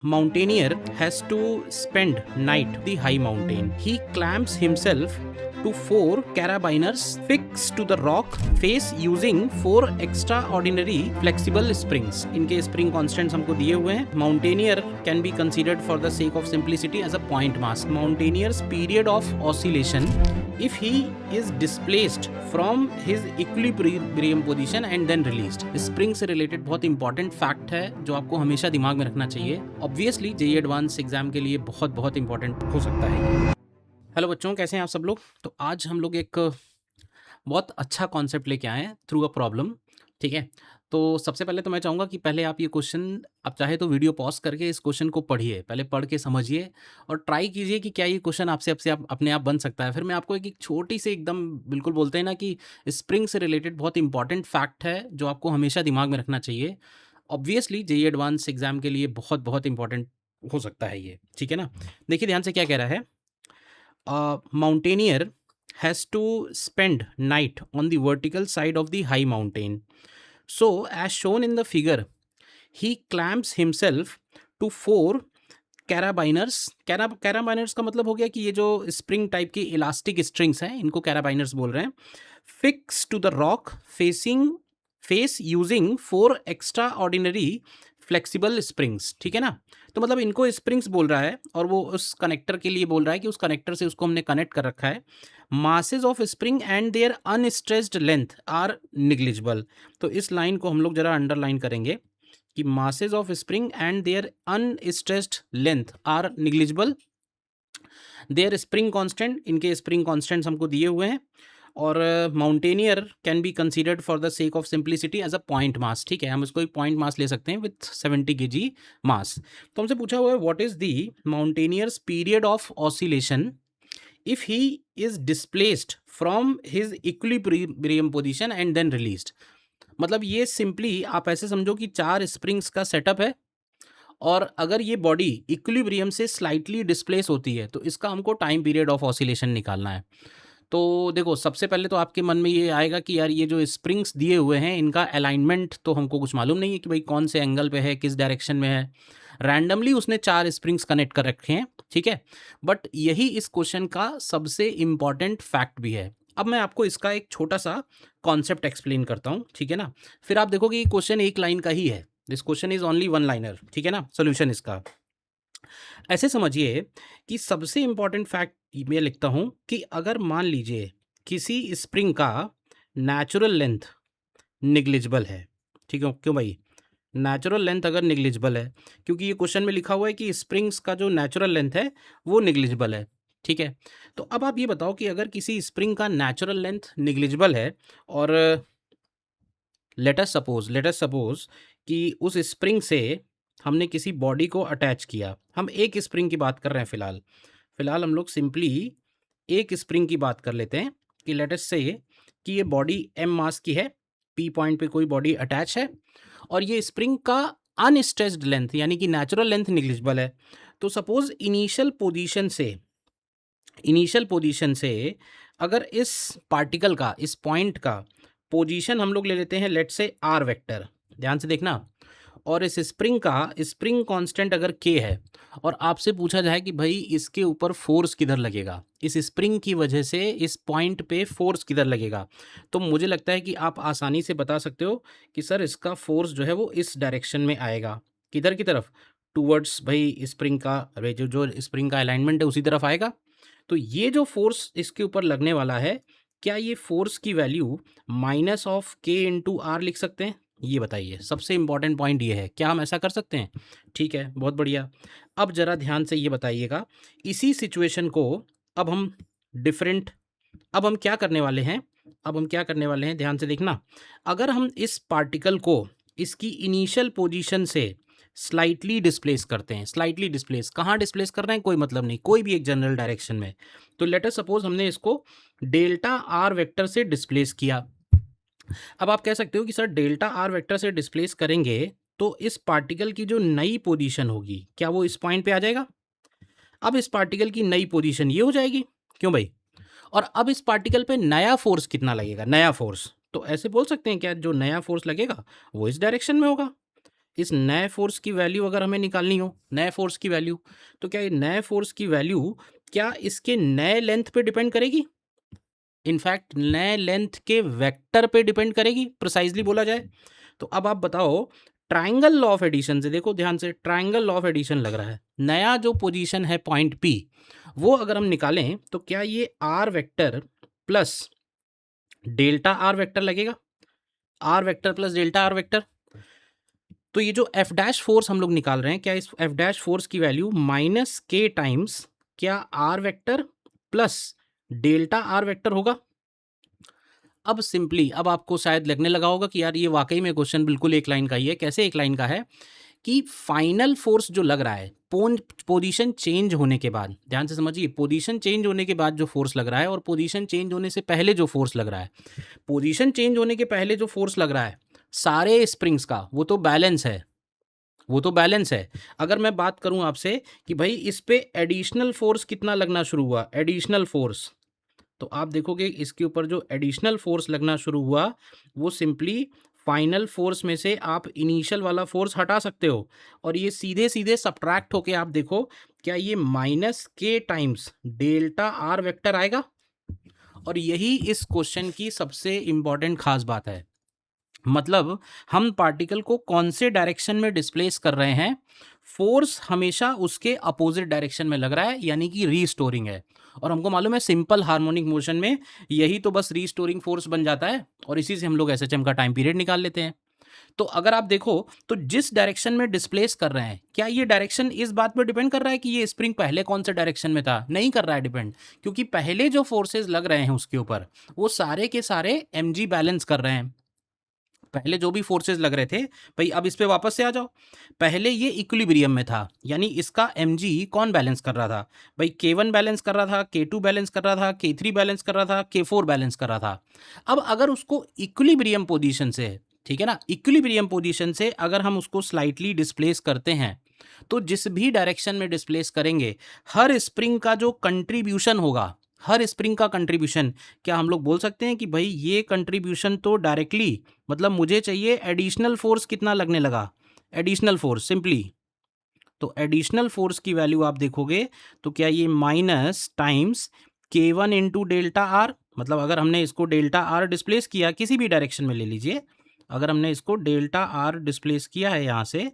Mountaineer has to spend night the high mountain. He clamps himself to 4 carabiners fixed to the rock face using 4 extraordinary flexible springs. इनके spring constants हमको दिए हुए हैं. Mountaineer can be considered for the sake of simplicity as a point mass. Mountaineer's period of oscillation if he is displaced from his equilibrium position and then released. Spring से related बहुत important fact है जो आपको हमेशा दिमाग में रखना चाहिए. ऑब्वियसली जेईई एडवांस एग्जाम के लिए बहुत बहुत इंपॉर्टेंट हो सकता है. हेलो बच्चों, कैसे हैं आप सब लोग. तो आज हम लोग एक बहुत अच्छा कॉन्सेप्ट लेके आए हैं थ्रू अ प्रॉब्लम. ठीक है, तो सबसे पहले तो मैं चाहूँगा कि पहले आप ये क्वेश्चन, आप चाहे तो वीडियो पॉज करके इस क्वेश्चन को पढ़िए, पहले पढ़ के समझिए और ट्राई कीजिए कि क्या ये क्वेश्चन आपसे अपने आप बन सकता है. फिर मैं आपको एक छोटी सी एकदम बिल्कुल बोलते हैं ना कि स्प्रिंग से रिलेटेड बहुत इंपॉर्टेंट फैक्ट है जो आपको हमेशा दिमाग में रखना चाहिए. ऑब्वियसली जेईई एडवांस एग्जाम के लिए बहुत बहुत इंपॉर्टेंट हो सकता है ये. ठीक है ना. देखिए ध्यान से क्या कह रहा है. Mountaineer has to spend night on the vertical side of the high mountain. So, as shown in the figure, he clamps himself to 4 carabiners. Carabiners का मतलब हो गया कि ये जो स्प्रिंग टाइप की इलास्टिक स्ट्रिंग्स हैं, इनको carabiners बोल रहे हैं. Fixed to the rock face using 4 extraordinary flexible springs. ठीक है ना. तो मतलब इनको स्प्रिंग्स बोल रहा है और वो उस कनेक्टर के लिए बोल रहा है कि उस कनेक्टर से उसको हमने कनेक्ट कर रखा है. Masses of spring and their unstressed length are negligible. तो इस लाइन को हम लोग जरा अंडरलाइन करेंगे कि masses of spring and their unstressed length are negligible. Their spring constant, इनके स्प्रिंग कांस्टेंट्स हमको दिए हुए हैं. और mountaineer can be considered for the sake of simplicity as a point mass. ठीक है, हम इसको एक पॉइंट मास ले सकते हैं विथ 70 kg मास. तो हमसे पूछा हुआ है what is the mountaineers period of oscillation if he is displaced from his equilibrium position and then released. मतलब ये सिंपली आप ऐसे समझो कि 4 स्प्रिंग्स का सेटअप है और अगर ये बॉडी इक्विलिब्रियम से स्लाइटली डिस्प्लेस होती है तो इसका हमको टाइम पीरियड ऑफ ऑसिलेशन निकालना है. तो देखो, सबसे पहले तो आपके मन में ये आएगा कि यार ये जो स्प्रिंग्स दिए हुए हैं इनका अलाइनमेंट तो हमको कुछ मालूम नहीं है कि भाई कौन से एंगल पे है, किस डायरेक्शन में है. रैंडमली उसने 4 स्प्रिंग्स कनेक्ट कर रखे हैं. ठीक है, बट यही इस क्वेश्चन का सबसे इम्पॉर्टेंट फैक्ट भी है. अब मैं आपको इसका एक छोटा सा कॉन्सेप्ट एक्सप्लेन करता हूँ. ठीक है ना. फिर आप देखोगे ये क्वेश्चन एक लाइन का ही है. This question is only 1 liner. ठीक है ना. सोल्यूशन इसका ऐसे समझिए कि सबसे इंपॉर्टेंट फैक्ट मैं लिखता हूं कि अगर मान लीजिए किसी स्प्रिंग का नेचुरल लेंथ निग्लिजिबल है. ठीक है, क्यों भाई, नेचुरल लेंथ अगर निग्लिजिबल है, क्योंकि ये क्वेश्चन में लिखा हुआ है कि स्प्रिंग्स का जो नेचुरल लेंथ है वो निग्लिजिबल है. ठीक है, तो अब आप ये बताओ कि अगर किसी स्प्रिंग का नेचुरल लेंथ निग्लिजिबल है और लेट अस सपोज कि उस स्प्रिंग से हमने किसी बॉडी को अटैच किया. हम एक स्प्रिंग की बात कर रहे हैं फिलहाल हम लोग सिंपली एक स्प्रिंग की बात कर लेते हैं कि लेट अस से कि ये बॉडी एम मास की है, पी पॉइंट पे कोई बॉडी अटैच है और ये स्प्रिंग का अनस्ट्रेस्ड लेंथ यानी कि नेचुरल लेंथ निग्लिजिबल है. तो सपोज इनिशियल पोजीशन से अगर इस पार्टिकल का, इस पॉइंट का पोजीशन हम लोग ले लेते हैं लेट से आर वेक्टर. ध्यान से देखना. और इस स्प्रिंग कांस्टेंट अगर के है और आपसे पूछा जाए कि भाई इसके ऊपर फोर्स किधर लगेगा, इस स्प्रिंग की वजह से इस पॉइंट पे फोर्स किधर लगेगा, तो मुझे लगता है कि आप आसानी से बता सकते हो कि सर इसका फोर्स जो है वो इस डायरेक्शन में आएगा. किधर की तरफ, टूवर्ड्स भाई स्प्रिंग का, जो स्प्रिंग का अलाइनमेंट है उसी तरफ आएगा. तो ये जो फोर्स इसके ऊपर लगने वाला है, क्या ये फोर्स की वैल्यू माइनस ऑफ के इंटू आर लिख सकते हैं? ये बताइए, सबसे इंपॉर्टेंट पॉइंट ये है, क्या हम ऐसा कर सकते हैं? ठीक है, बहुत बढ़िया. अब जरा ध्यान से ये बताइएगा, इसी सिचुएशन को अब हम क्या करने वाले हैं, ध्यान से देखना. अगर हम इस पार्टिकल को इसकी इनिशियल पोजीशन से स्लाइटली डिस्प्लेस करते हैं, कहाँ डिस्प्लेस कर रहे हैं कोई मतलब नहीं, कोई भी एक जनरल डायरेक्शन में. तो लेट अस सपोज हमने इसको डेल्टा आर वेक्टर से डिस्प्लेस किया. अब आप कह सकते हो कि सर डेल्टा आर वेक्टर से डिस्प्लेस करेंगे तो इस पार्टिकल की जो नई पोजीशन होगी क्या वो इस पॉइंट पे आ जाएगा? अब इस पार्टिकल की नई पोजीशन ये हो जाएगी, क्यों भाई? और अब इस पार्टिकल पे नया फोर्स कितना लगेगा, नया फोर्स, तो ऐसे बोल सकते हैं क्या जो नया फोर्स लगेगा वो इस डायरेक्शन में होगा. इस नए फोर्स की वैल्यू अगर हमें निकालनी हो, नए फोर्स की वैल्यू, तो क्या ये नए फोर्स की वैल्यू क्या इसके नए लेंथ पे डिपेंड करेगी? इनफैक्ट नए लेंथ के वेक्टर पे डिपेंड करेगी, प्रिसाइजली बोला जाए। तो अब आप बताओ, ट्राइंगल लॉ ऑफ एडिशन से देखो ध्यान से, ट्राइंगल लॉ ऑफ एडिशन लग रहा है, नया जो पोजीशन है पॉइंट पी, वो अगर हम निकालें तो क्या ये R vector plus delta are vector लगेगा? R vector plus delta are vector. तो ये जो एफ डैश फोर्स हम लोग निकाल रहे हैं, क्या इस एफ डैश फोर्स की वैल्यू माइनस के टाइम्स क्या r vector plus delta are vector होगा? अब सिंपली अब आपको शायद लगने लगा होगा कि यार ये वाकई में क्वेश्चन बिल्कुल एक लाइन का ही है। कैसे एक लाइन का है? कि फाइनल फोर्स जो लग रहा है पोजीशन चेंज होने के बाद, ध्यान से समझिए, पोजीशन चेंज होने के बाद जो फोर्स लग रहा है और पोजीशन चेंज होने से पहले जो फोर्स लग रहा है, पोजीशन चेंज होने के पहले जो फोर्स लग रहा है सारे स्प्रिंग्स का, वो तो बैलेंस है, वो तो बैलेंस है। अगर मैं बात करूं आपसे कि भाई इस पे एडिशनल फोर्स कितना लगना शुरू हुआ, एडिशनल फोर्स, तो आप देखोगे इसके ऊपर जो एडिशनल फोर्स लगना शुरू हुआ वो सिंपली फाइनल फोर्स में से आप इनिशियल वाला फोर्स हटा सकते हो, और ये सीधे सीधे सब्ट्रैक्ट होके आप देखो क्या ये minus k times delta R vector आएगा। और यही इस क्वेश्चन की सबसे इंपॉर्टेंट खास बात है, मतलब हम पार्टिकल को कौन से डायरेक्शन में डिस्प्लेस कर रहे हैं, फोर्स हमेशा उसके अपोजिट डायरेक्शन में लग रहा है, यानी कि रीस्टोरिंग है। और हमको मालूम है सिंपल हार्मोनिक मोशन में यही तो बस रीस्टोरिंग फोर्स बन जाता है, और इसी से हम लोग एसएचएम का टाइम पीरियड निकाल लेते हैं। तो अगर आप देखो तो जिस डायरेक्शन में डिस्प्लेस कर रहे हैं, क्या ये डायरेक्शन इस बात पर डिपेंड कर रहा है कि ये स्प्रिंग पहले कौन से डायरेक्शन में था? नहीं कर रहा है डिपेंड, क्योंकि पहले जो फोर्सेज लग रहे हैं उसके ऊपर वो सारे के सारे एमजी बैलेंस कर रहे हैं। पहले जो भी फोर्सेस लग रहे थे, भाई अब इस पे वापस से आ जाओ, पहले ये इक्विलिब्रियम में था, यानी इसका mg कौन बैलेंस कर रहा था? भाई k1 बैलेंस कर रहा था, k2 बैलेंस कर रहा था, k3 बैलेंस कर रहा था, k4 बैलेंस कर रहा था। अब अगर उसको इक्विलिब्रियम पोजीशन से, ठीक है ना, इक्विलिब्रियम पोजीशन से अगर हम उसको स्लाइटली डिस्प्लेस करते हैं, तो जिस भी डायरेक्शन में डिस्प्लेस करेंगे, हर स्प्रिंग का जो कंट्रीब्यूशन होगा, हर स्प्रिंग का कंट्रीब्यूशन, क्या हम लोग बोल सकते हैं कि भाई ये कंट्रीब्यूशन तो डायरेक्टली, मतलब मुझे चाहिए एडिशनल फोर्स कितना लगने लगा, एडिशनल फोर्स सिंपली, तो एडिशनल फोर्स की वैल्यू आप देखोगे तो क्या ये माइनस टाइम्स के वन इंटू डेल्टा आर, मतलब अगर हमने इसको डेल्टा आर डिस्प्लेस किया किसी भी डायरेक्शन में ले लीजिए, अगर हमने इसको डेल्टा आर डिस्प्लेस किया है यहाँ से,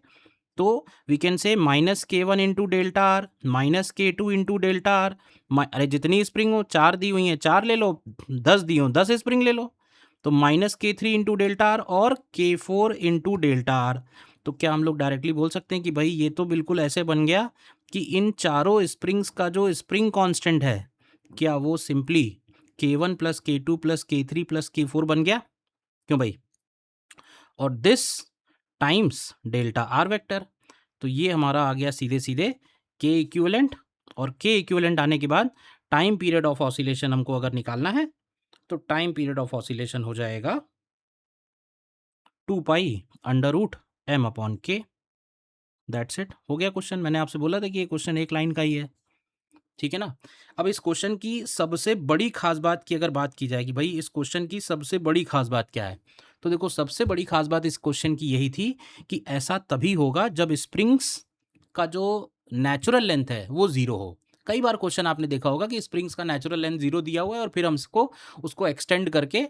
तो वी कैन से माइनस के one into delta R minus के टू इंटू डेल्टा आर। अरे जितनी स्प्रिंग हो, 4 दी हुई हैं 4 ले लो, 10 दी हो 10 स्प्रिंग ले लो, तो माइनस के थ्री इंटू डेल्टा आर और के फोर इंटू डेल्टा आर। तो क्या हम लोग डायरेक्टली बोल सकते हैं कि भाई ये तो बिल्कुल ऐसे बन गया कि इन चारों स्प्रिंग्स का जो स्प्रिंग कांस्टेंट है, क्या वो सिंपली के वन प्लस के टू प्लस के थ्री प्लस के फोर बन गया? क्यों भाई? और this times delta R vector, तो ये हमारा आ गया सीधे सीधे के इक्विवेलेंट, और के इक्विवेलेंट आने के बाद टाइम पीरियड ऑफ ऑसिलेशन हमको अगर निकालना है, तो टाइम पीरियड ऑफ ऑसिलेशन हो जाएगा 2 pi under root m upon k. That's it, हो गया क्वेश्चन। मैंने आपसे बोला था कि ये क्वेश्चन एक लाइन का ही है, ठीक है ना। अब इस क्वेश्चन की सबसे बड़ी खास बात की अगर बात की जाए कि भाई इस क्वेश्चन की सबसे बड़ी खास बात क्या है, तो देखो सबसे बड़ी खास बात इस क्वेश्चन की यही थी कि ऐसा तभी होगा जब स्प्रिंग्स का जो नेचुरल लेंथ है वो जीरो हो। कई बार क्वेश्चन आपने देखा होगा कि स्प्रिंग्स का नेचुरल लेंथ जीरो दिया हुआ है और फिर हम उसको एक्सटेंड करके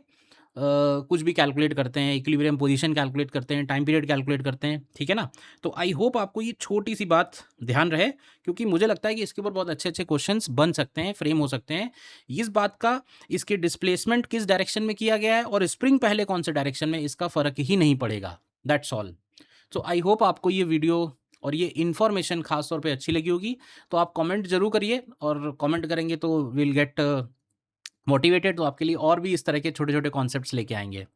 कुछ भी कैलकुलेट करते हैं, इक्विलिब्रियम पोजीशन कैलकुलेट करते हैं, टाइम पीरियड कैलकुलेट करते हैं, ठीक है ना। तो आई होप आपको ये छोटी सी बात ध्यान रहे, क्योंकि मुझे लगता है कि इसके ऊपर बहुत अच्छे अच्छे क्वेश्चंस बन सकते हैं, फ्रेम हो सकते हैं। इस बात का, इसके डिस्प्लेसमेंट किस डायरेक्शन में किया गया है और स्प्रिंग पहले कौन से डायरेक्शन में, इसका फर्क ही नहीं पड़ेगा। That's all. So I hope आपको ये वीडियो और ये इन्फॉर्मेशन खास तौर पे अच्छी लगी होगी। तो आप कमेंट जरूर करिए, और कमेंट करेंगे तो विल गेट मोटिवेटेड, तो आपके लिए और भी इस तरह के छोटे छोटे कॉन्सेप्ट्स लेके आएंगे।